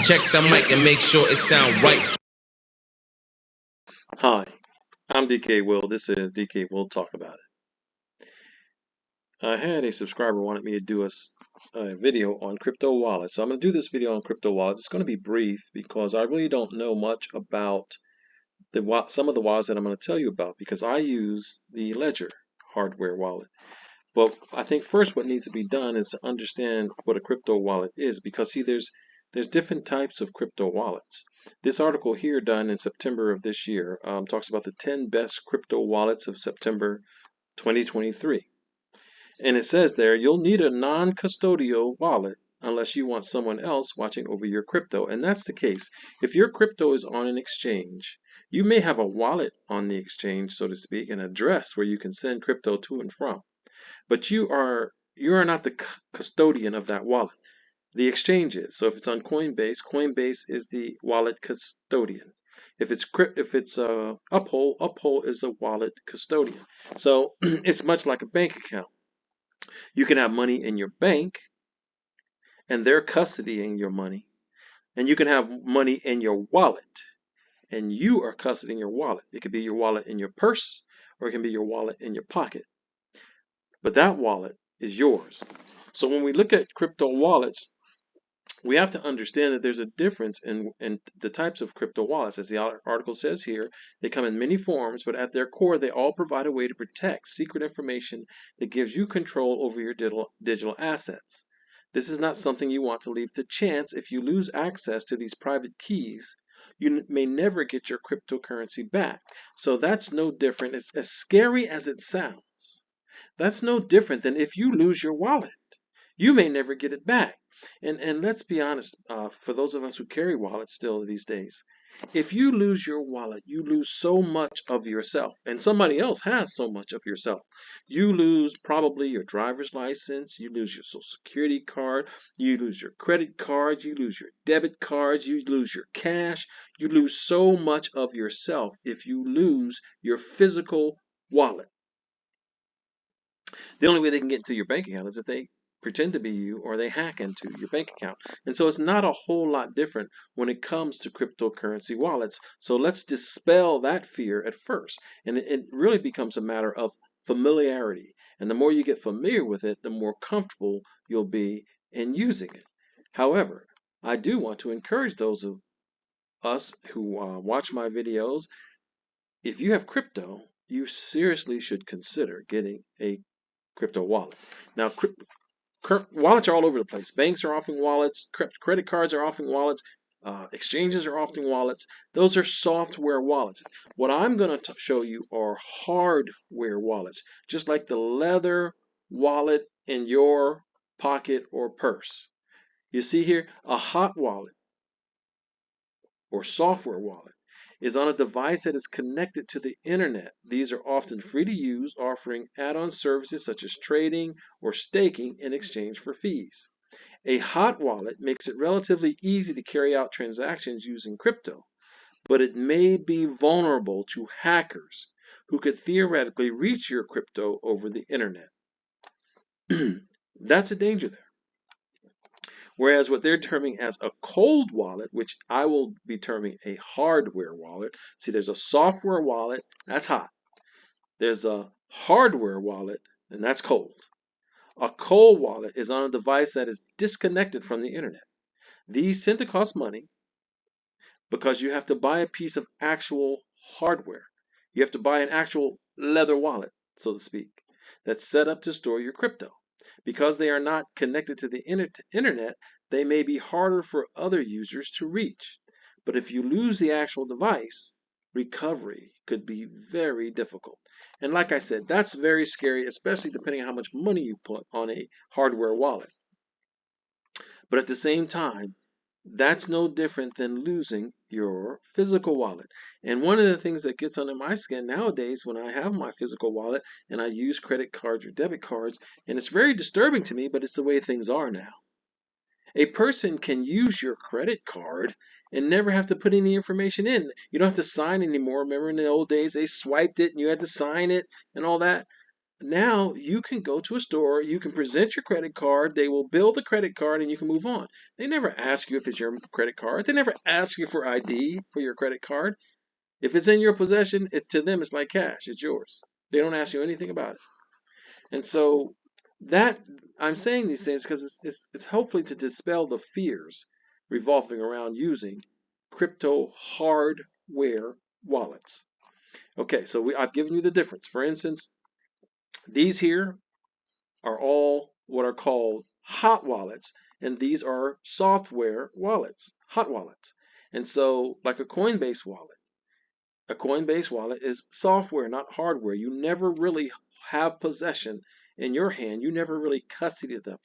Check the mic and make sure it sound right. Hi, I'm DK Will. This is DK Will Talk About It. I had a subscriber wanted me to do a video on crypto wallets. So I'm going to do this video on crypto wallets. It's going to be brief because I really don't know much about some of the wallets that I'm going to tell you about because I use the Ledger hardware wallet. But I think first what needs to be done is to understand what a crypto wallet is because see there's different types of crypto wallets. This article here done in September of this year talks about the 10 best crypto wallets of September 2023. And it says there you'll need a non-custodial wallet unless you want someone else watching over your crypto. And that's the case. If your crypto is on an exchange, you may have a wallet on the exchange, so to speak, an address where you can send crypto to and from. But you are not the custodian of that wallet. The exchange is. So if it's on Coinbase, Coinbase is the wallet custodian. If it's Uphold, Uphold is the wallet custodian. So it's much like a bank account. You can have money in your bank, and they're custodying your money, and you can have money in your wallet, and you are custodying your wallet. It could be your wallet in your purse, or it can be your wallet in your pocket. But that wallet is yours. So when we look at crypto wallets, we have to understand that there's a difference in the types of crypto wallets. As the article says here, they come in many forms, but at their core, they all provide a way to protect secret information that gives you control over your digital assets. This is not something you want to leave to chance. If you lose access to these private keys, you may never get your cryptocurrency back. So that's no different. It's as scary as it sounds. That's no different than if you lose your wallet. You may never get it back. And let's be honest, for those of us who carry wallets still these days, if you lose your wallet, you lose so much of yourself, and somebody else has so much of yourself. You lose probably your driver's license, you lose your social security card, you lose your credit cards, you lose your debit cards, you lose your cash, you lose so much of yourself if you lose your physical wallet. The only way they can get into your bank account is if they pretend to be you or they hack into your bank account. And so it's not a whole lot different when it comes to cryptocurrency wallets. So let's dispel that fear at first. And it really becomes a matter of familiarity. And the more you get familiar with it, the more comfortable you'll be in using it. However, I do want to encourage those of us who watch my videos, if you have crypto, you seriously should consider getting a crypto wallet. Now, wallets are all over the place. Banks are offering wallets. Credit cards are offering wallets. Exchanges are offering wallets. Those are software wallets. What I'm going to show you are hardware wallets, just like the leather wallet in your pocket or purse. You see here, a hot wallet or software wallet is on a device that is connected to the internet. These are often free to use, offering add-on services such as trading or staking in exchange for fees. A hot wallet makes it relatively easy to carry out transactions using crypto, but it may be vulnerable to hackers who could theoretically reach your crypto over the internet. That's a danger there. Whereas what they're terming as a cold wallet, which I will be terming a hardware wallet. See, there's a software wallet, that's hot. There's a hardware wallet, and that's cold. A cold wallet is on a device that is disconnected from the internet. These tend to cost money because you have to buy a piece of actual hardware. You have to buy an actual leather wallet, so to speak, that's set up to store your crypto. Because they are not connected to the internet, they may be harder for other users to reach. But if you lose the actual device, recovery could be very difficult. And like I said, that's very scary, especially depending on how much money you put on a hardware wallet. But at the same time, that's no different than losing your physical wallet. And one of the things that gets under my skin nowadays when I have my physical wallet and I use credit cards or debit cards, and it's very disturbing to me, but it's the way things are now. A person can use your credit card and never have to put any information in. You don't have to sign anymore. Remember in the old days, they swiped it and you had to sign it and all that. now you can go to a store, you can present your credit card, they will bill the credit card, and you can move on. They never ask you if it's your credit card. They never ask you for ID for your credit card. If it's in your possession, it's to them, it's like cash. It's yours. They don't ask you anything about it. And so that I'm saying these things because it's hopefully to dispel the fears revolving around using crypto hardware wallets. Okay, so I've given you the difference. For instance, these here are all what are called hot wallets, and these are software wallets, hot wallets. And so, like a Coinbase wallet is software, not hardware. You never really have possession in your hand. You never really custody them.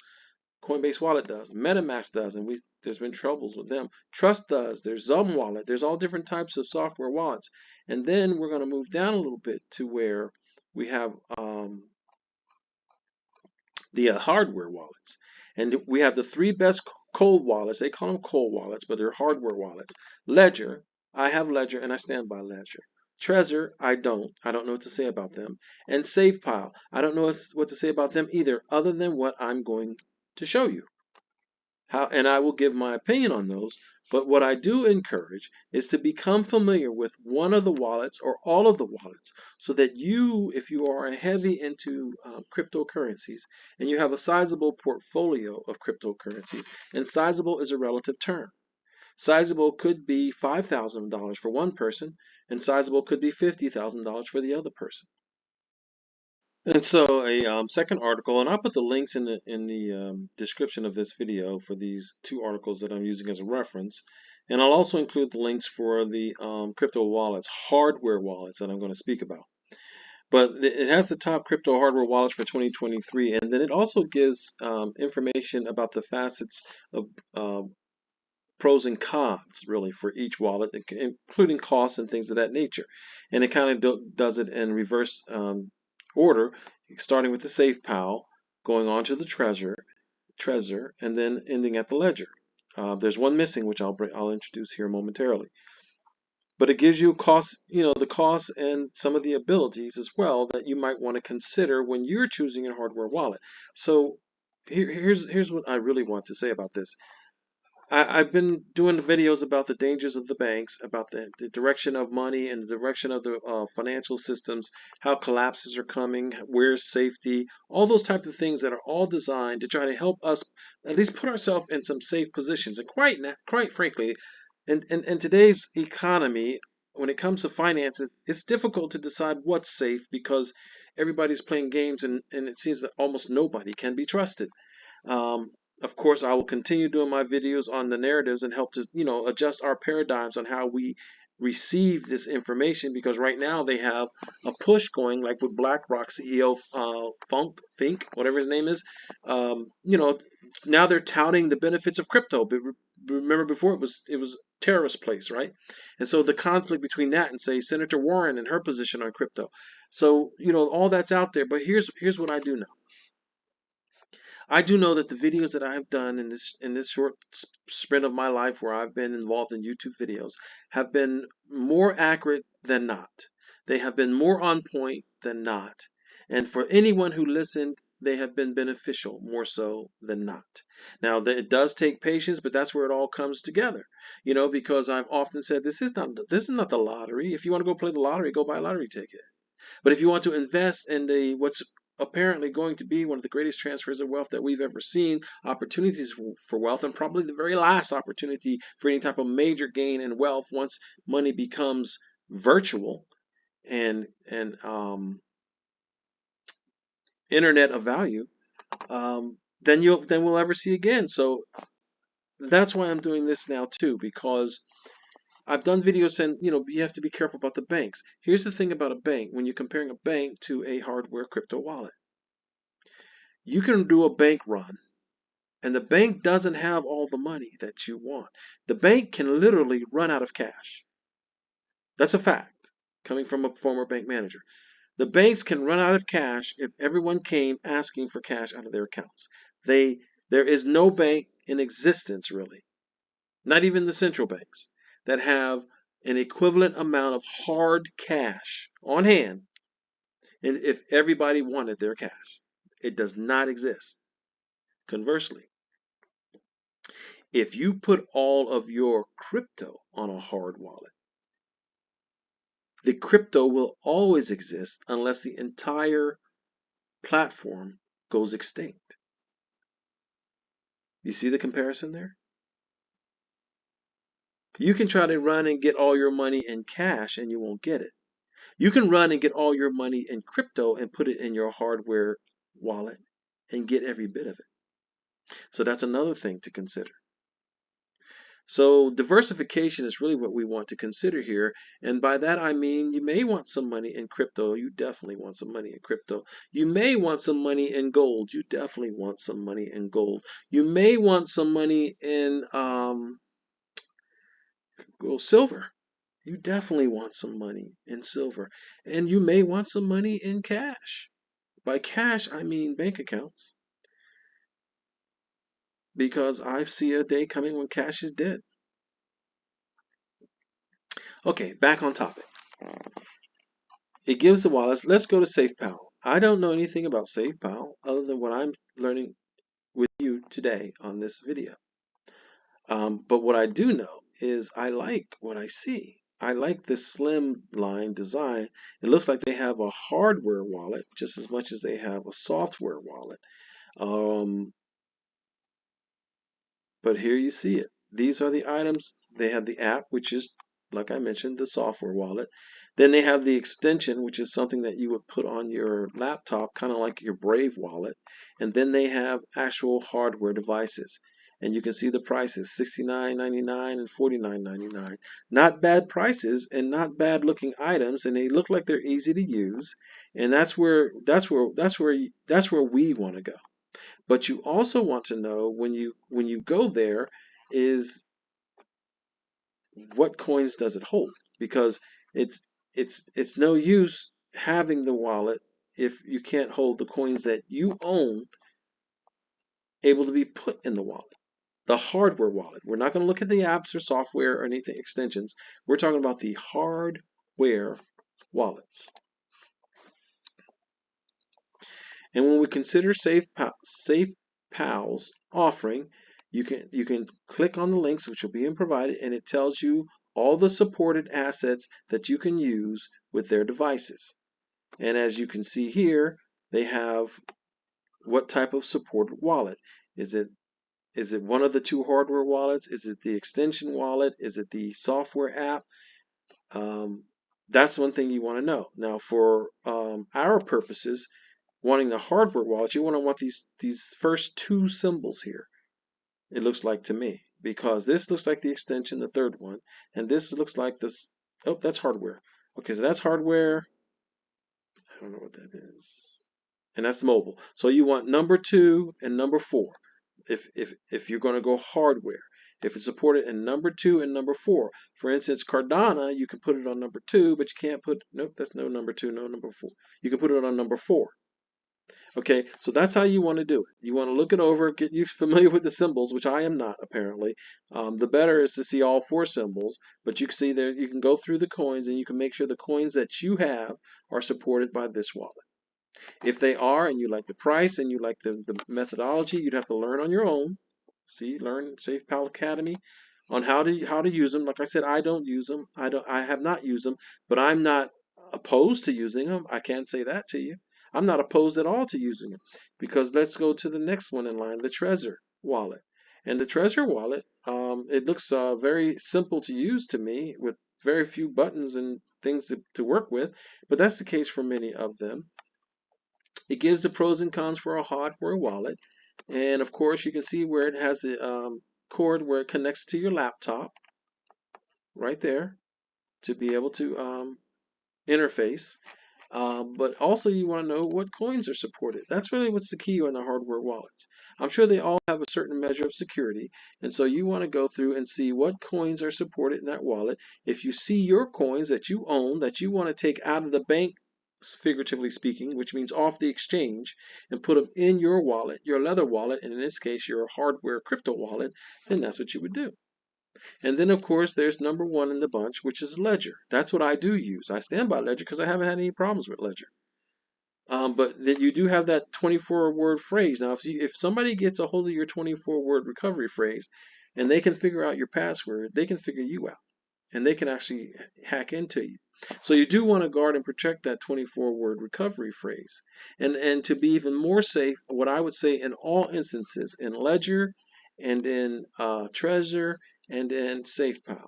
Coinbase wallet does. MetaMask does, and there's been troubles with them. Trust does. There's Zum wallet. There's all different types of software wallets. And then we're going to move down a little bit to where we have the hardware wallets. And we have the three best cold wallets. They call them cold wallets, but they're hardware wallets. Ledger. I have Ledger, and I stand by Ledger. Trezor, I don't. I don't know what to say about them. And SafePile, I don't know what to say about them either, other than what I'm going to show you. And I will give my opinion on those. But what I do encourage is to become familiar with one of the wallets or all of the wallets, so that you, if you are heavy into cryptocurrencies and you have a sizable portfolio of cryptocurrencies, and sizable is a relative term. Sizable could be $5,000 for one person, and sizable could be $50,000 for the other person. And so a second article, and I'll put the links in the description of this video for these two articles that I'm using as a reference. And I'll also include the links for the crypto wallets, hardware wallets that I'm going to speak about. But it has the top crypto hardware wallets for 2023, and then it also gives information about the facets of pros and cons, really, for each wallet, including costs and things of that nature. And it kind of does it in reverse order, starting with the SafePal, going on to the Trezor, and then ending at the Ledger. There's one missing, which I'll introduce here momentarily. But it gives you costs, the costs and some of the abilities as well that you might want to consider when you're choosing a hardware wallet. So here's what I really want to say about this. I've been doing videos about the dangers of the banks, about the direction of money and the direction of the financial systems, how collapses are coming, where's safety, all those types of things that are all designed to try to help us at least put ourselves in some safe positions. And quite frankly, in today's economy, when it comes to finances, it's difficult to decide what's safe because everybody's playing games, and it seems that almost nobody can be trusted. Of course, I will continue doing my videos on the narratives and help to, adjust our paradigms on how we receive this information, because right now they have a push going, like with BlackRock CEO Fink, whatever his name is. Now they're touting the benefits of crypto. But remember, before it was terrorist place, right? And so the conflict between that and, say, Senator Warren and her position on crypto. So all that's out there. But here's what I do know. I do know that the videos that I have done in this short sprint of my life where I've been involved in YouTube videos have been more accurate than not. They have been more on point than not. And for anyone who listened, they have been beneficial more so than not. Now, it does take patience, but that's where it all comes together. Because I've often said this is not the lottery. If you want to go play the lottery, go buy a lottery ticket. But if you want to invest in what's apparently going to be one of the greatest transfers of wealth that we've ever seen, opportunities for wealth, and probably the very last opportunity for any type of major gain in wealth once money becomes virtual and internet of value, then we'll ever see again. So that's why I'm doing this now too, because I've done videos saying, you have to be careful about the banks. Here's the thing about a bank. When you're comparing a bank to a hardware crypto wallet, you can do a bank run, and the bank doesn't have all the money that you want. The bank can literally run out of cash. That's a fact, coming from a former bank manager. The banks can run out of cash if everyone came asking for cash out of their accounts. There is no bank in existence, really, not even the central banks, that have an equivalent amount of hard cash on hand and if everybody wanted their cash. It does not exist. Conversely, if you put all of your crypto on a hard wallet, the crypto will always exist unless the entire platform goes extinct. You see the comparison there? You can try to run and get all your money in cash and you won't get it. You can run and get all your money in crypto and put it in your hardware wallet and get every bit of it. So that's another thing to consider. So diversification is really what we want to consider here. And by that I mean you may want some money in crypto. You definitely want some money in crypto. You may want some money in gold. You definitely want some money in gold. You may want some money in silver. You definitely want some money in silver. And you may want some money in cash. By cash, I mean bank accounts. Because I see a day coming when cash is dead. Okay, back on topic. It gives the wallets. Let's go to SafePal. I don't know anything about SafePal other than what I'm learning with you today on this video. But what I do know is I like what I see. I like this slim line design. It looks like they have a hardware wallet just as much as they have a software wallet. But here you see it. These are the items. They have the app, which is, like I mentioned, the software wallet. Then they have the extension, which is something that you would put on your laptop, kind of like your Brave wallet. And then they have actual hardware devices. And you can see the prices, $69.99 and $49.99. Not bad prices and not bad looking items, and they look like they're easy to use. And that's where we want to go. But you also want to know when you go there is what coins does it hold? Because it's no use having the wallet if you can't hold the coins that you own able to be put in the wallet. The hardware wallet. We're not going to look at the apps or software or anything extensions. We're talking about the hardware wallets. And when we consider SafePal's offering, you can click on the links which will be provided, and it tells you all the supported assets that you can use with their devices. And as you can see here, they have what type of supported wallet. Is it one of the two hardware wallets? Is it the extension wallet? Is it the software app? That's one thing you want to know. Now, for our purposes, wanting the hardware wallet, you want these first two symbols here. It looks like to me, because this looks like the extension, the third one, and this looks like this. Oh, that's hardware. Okay, so that's hardware. I don't know what that is, and that's mobile. So you want number 2 and number 4. If you're going to go hardware, if it's supported in number 2 and number 4. For instance, Cardano, you can put it on number 2, but you can't put. Nope, that's no number 2, no number 4. You can put it on number 4. Okay, so that's how you want to do it. You want to look it over, get you familiar with the symbols, which I am not apparently. The better is to see all 4 symbols, but you can see there, you can go through the coins and you can make sure the coins that you have are supported by this wallet. If they are, and you like the price and you like the methodology, you'd have to learn on your own. See, learn SafePal Academy on how to use them. Like I said, I don't use them. I have not used them, but I'm not opposed to using them. I can't say that to you. I'm not opposed at all to using it, because let's go to the next one in line, the Trezor wallet. And the Trezor wallet, it looks very simple to use to me, with very few buttons and things to work with, but that's the case for many of them. It gives the pros and cons for a hardware wallet, and of course you can see where it has the cord where it connects to your laptop right there to be able to interface. But also you want to know what coins are supported. That's really what's the key on the hardware wallets. I'm sure they all have a certain measure of security, and so you want to go through and see what coins are supported in that wallet. If you see your coins that you own that you want to take out of the bank, figuratively speaking, which means off the exchange, and put them in your wallet, your leather wallet, and in this case your hardware crypto wallet, then that's what you would do. And then, of course, there's number 1 in the bunch, which is Ledger. That's what I do use. I stand by Ledger because I haven't had any problems with Ledger. But that you do have that 24-word phrase. Now, if somebody gets a hold of your 24-word recovery phrase, and they can figure out your password, they can figure you out, and they can actually hack into you. So you do want to guard and protect that 24-word recovery phrase. And to be even more safe, what I would say in all instances, in Ledger and in Trezor and in SafePal,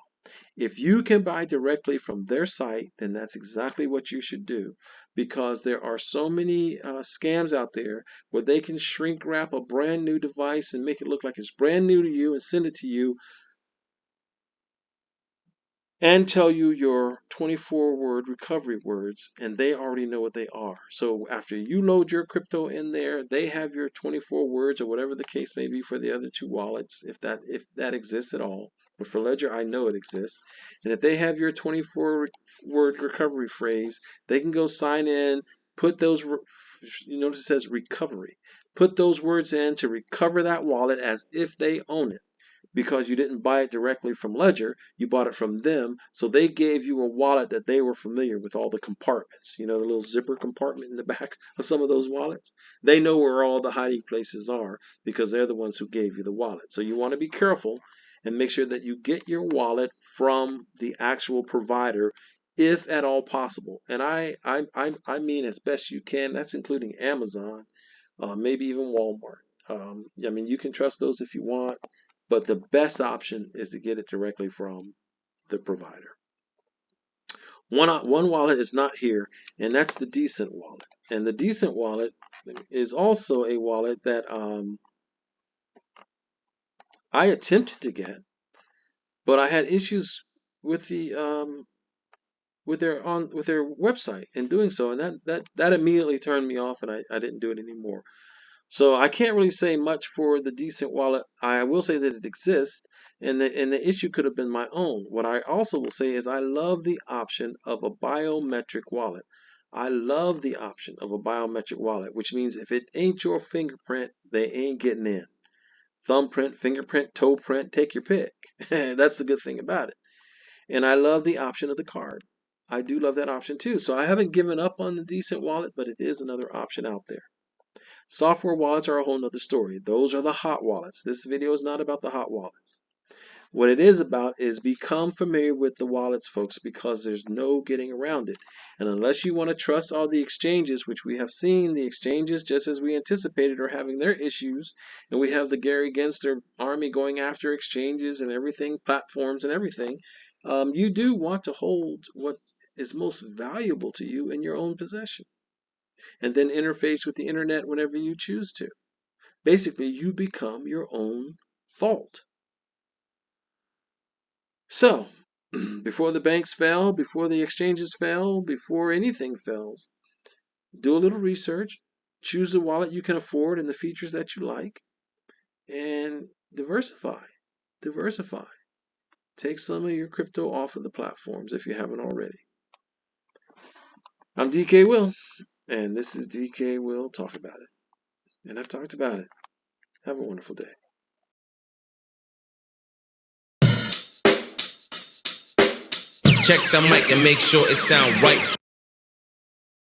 if you can buy directly from their site, then that's exactly what you should do, because there are so many scams out there where they can shrink wrap a brand new device and make it look like it's brand new to you and send it to you and tell you your 24-word recovery words, and they already know what they are. So after you load your crypto in there, they have your 24 words or whatever the case may be for the other two wallets, if that exists at all. But for Ledger, I know it exists. And if they have your 24-word recovery phrase, they can go sign in, put those, you notice it says recovery. Put those words in to recover that wallet as if they own it, because you didn't buy it directly from Ledger, you bought it from them. So they gave you a wallet that they were familiar with all the compartments. You know, the little zipper compartment in the back of some of those wallets. They know where all the hiding places are because they're the ones who gave you the wallet. So you want to be careful and make sure that you get your wallet from the actual provider, if at all possible. And I mean as best you can. That's including Amazon, maybe even Walmart. I mean, you can trust those if you want, but the best option is to get it directly from the provider. One wallet is not here, and that's the Decent wallet. And the Decent wallet is also a wallet that I attempted to get, but I had issues with with their website in doing so, and that immediately turned me off, and I didn't do it anymore. So I can't really say much for the Decent wallet. I will say that it exists, and the issue could have been my own. What I also will say is I love the option of a biometric wallet. I love the option of a biometric wallet, which means if it ain't your fingerprint, they ain't getting in. Thumbprint, fingerprint, toe print, take your pick. That's the good thing about it. And I love the option of the card. I do love that option too. So I haven't given up on the Decent wallet, but it is another option out there. Software wallets are a whole nother story. Those are the hot wallets. This video is not about the hot wallets. What it is about is become familiar with the wallets, folks, because there's no getting around it. And unless you want to trust all the exchanges, which we have seen, the exchanges, just as we anticipated, are having their issues. And we have the Gary Gensler army going after exchanges and everything, platforms and everything. You do want to hold what is most valuable to you in your own possession, and then interface with the internet whenever you choose to. Basically, you become your own vault. So, before the banks fail, before the exchanges fail, before anything fails, do a little research, choose the wallet you can afford and the features that you like, and diversify. Diversify. Take some of your crypto off of the platforms if you haven't already. I'm DK Will, and this is DK Will Talk About It. And I've talked about it. Have a wonderful day. Check the mic and make sure it sound right.